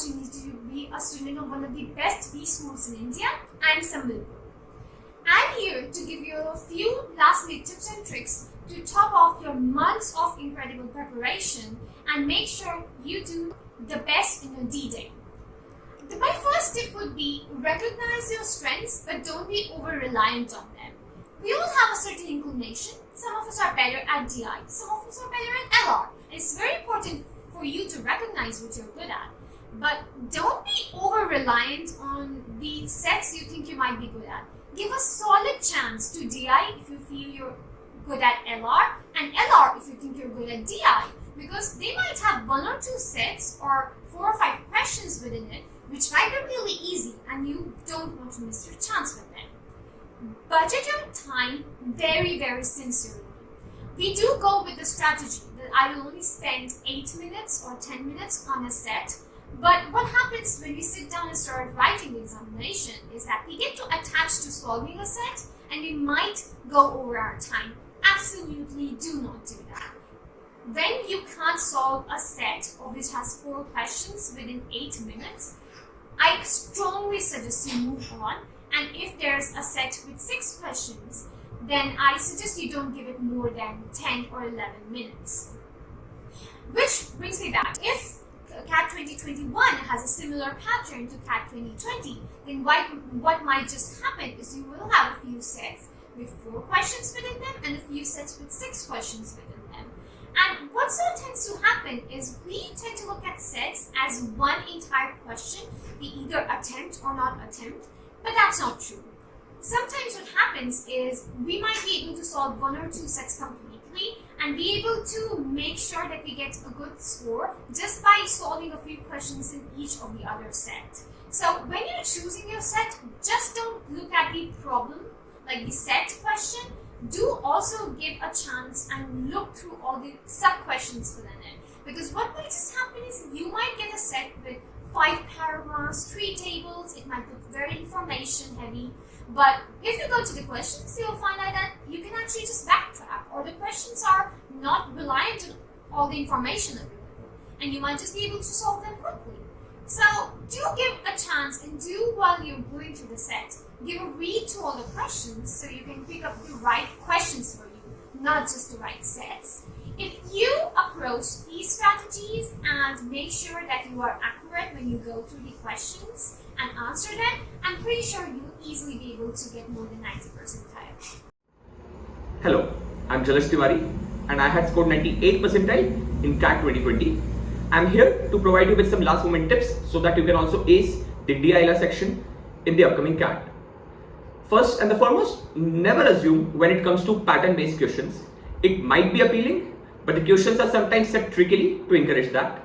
opportunity to be a student of one of the best B schools in India, IIM Sambalpur. I'm here to give you a few last-minute tips and tricks to top off your months of incredible preparation and make sure you do the best in your D-Day. My first tip would be recognize your strengths but don't be over-reliant on them. We all have a certain inclination. Some of us are better at DI, some of us are better at LR. It's very important for you to recognize what you're good at. But don't be over-reliant on the sets you think you might be good at. Give a solid chance to DI if you feel you're good at LR, and LR if you think you're good at DI, because they might have one or two sets or 4 or 5 questions within it which might be really easy and you don't want to miss your chance with them. Budget your time very, very sincerely. We do go with the strategy that I will only spend 8 minutes or 10 minutes on a set. But what happens when we sit down and start writing the examination is that we get to attach to solving a set and we might go over our time. Absolutely do not do that. When you can't solve a set which has 4 questions within 8 minutes, I strongly suggest you move on. And if there's a set with 6 questions, then I suggest you don't give it more than 10 or 11 minutes. Which brings me back. If CAT 2021 has a similar pattern to CAT 2020, then what might just happen is you will have a few sets with 4 questions within them and a few sets with 6 questions within them. And what sort of tends to happen is we tend to look at sets as one entire question, we either attempt or not attempt, but that's not true. Sometimes what happens is we might be able to solve 1 or 2 sets completely and be able to make sure that we get a good score just by solving a few questions in each of the other set. So when you're choosing your set, just don't look at the problem, like the set question. Do also give a chance and look through all the sub-questions within it. Because what might just happen is you might get a set with 5 paragraphs, 3 tables, it might look very information heavy. But if you go to the questions, you'll find out that you can actually just backtrack, or the questions are not reliant on all the information available, and you might just be able to solve them quickly. So do give a chance and do while you're going through the set. Give a read to all the questions so you can pick up the right questions for you, not just the right sets. If you approach these strategies and make sure that you are accurate when you go through the questions and answer them, I'm pretty sure you'll easily be able to get more than 90 percentile. Hello, I'm Jalaj Tiwari and I had scored 98 percentile in CAT 2020. I'm here to provide you with some last moment tips so that you can also ace the DILR section in the upcoming CAT. First and the foremost, never assume when it comes to pattern-based questions. It might be appealing, but the questions are sometimes set trickily to encourage that.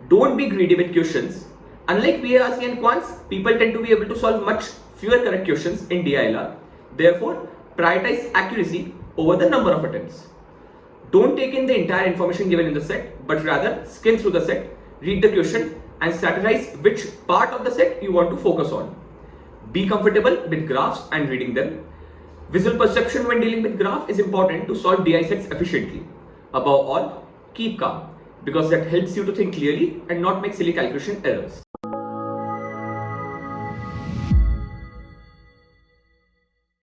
Don't be greedy with questions. Unlike VARC and quants, people tend to be able to solve much fewer correct questions in DILR. Therefore, prioritize accuracy over the number of attempts. Don't take in the entire information given in the set, but rather skim through the set, read the question and strategize which part of the set you want to focus on. Be comfortable with graphs and reading them. Visual perception when dealing with graph is important to solve DI sets efficiently. Above all, keep calm, because that helps you to think clearly and not make silly calculation errors.